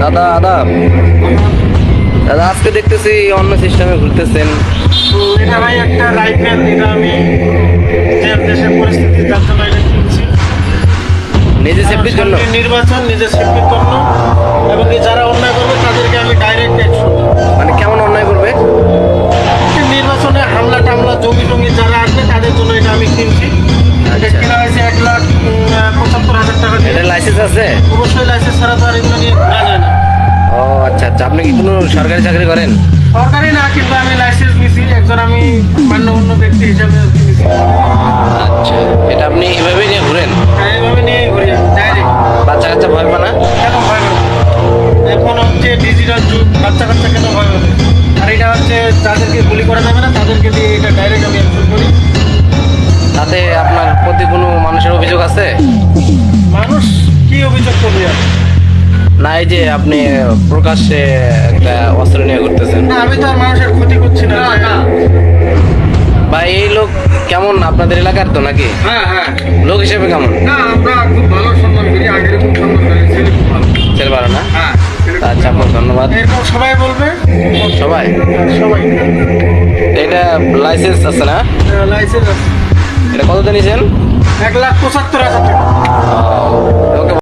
দাদা আদাব। দাদা আজকে দেখতেছি অন্য সিস্টেমে ঘুরতেছেন। তো এটা ভাই একটা রাইফেল, এটা আমি যে দেশের পরিস্থিতি তার জন্য এটা কিনছি। নিজে সেফটির জন্য? সামনে নির্বাচন, নিজের সেফটির জন্য, এবং কি যারা অন্যায় করবে তাদেরকে আমি ডাইরেক্ট অ্যাকশন। মানে কেমন অন্যায় করবে? নির্বাচনে হামলা টামলা জঙ্গি টঙ্গি যারা আসবে তাদের জন্য এটা আমি কিনছি। এটা আচ্ছা। কেনা হয়েছে 1,75,000 টাকা দিয়ে। এটা লাইসেন্স আছে? অবশ্যই লাইসেন্স ছাড়া তো আর এগুলো নিয়ে ঘোরা যায় না। ও আচ্ছা আচ্ছা, আপনি কি কোনো সরকারি চাকরি করেন? সরকারি না, কিন্তু আমি লাইসেন্স নিছি, একজন আমি মান্যগণ্য ব্যক্তি হিসাবে নিছি। আচ্ছা, এটা আপনি এভাবেই নিয়ে ঘুরেন? হ্যাঁ, এইভাবে নিয়ে ঘুরি ডাইরেক্ট। বাচ্চা কাচ্চা ভয় পায় না? কেন ভয় পাবে? এখন হচ্ছে ডিজিটাল যুগ, বাচ্চা কাচ্চা কেন ভয় পাবে? আর এটা হচ্ছে যাদেরকে গুলি করা যাবে না তাদেরকে দিয়ে এটা ডাইরেক্ট আমি অ্যাকশন করি। তাতে আপনার প্রতি কোনো মানুষের অভিযোগ আছে? মানুষ কি অভিযোগ করবে আর? না, এই যে আপনি প্রকাশ্যে একটা অস্ত্র নিয়ে ঘুরতেছেন। না, আমি তো আর মানুষের ক্ষতি করছি না। বা এই লোক কেমন, আপনাদের এলাকার তো নাকি? হ্যাঁ হ্যাঁ, লোক হিসেবে কেমন? না আমরা খুব ভালো সম্মান করি, আগের খুব সম্মান করি, ছেলে খুব ভালো। ছেলে ভালো না? হ্যাঁ, আচ্ছা, আপনার ধন্যবাদ। এরকম সবাই বলবে। সবাই? সবাই এটা লাইসেন্স আছে না? লাইসেন্স আছে। এটা কতদিন নিয়েছেন? 1,75,000 টাকা। ওকে।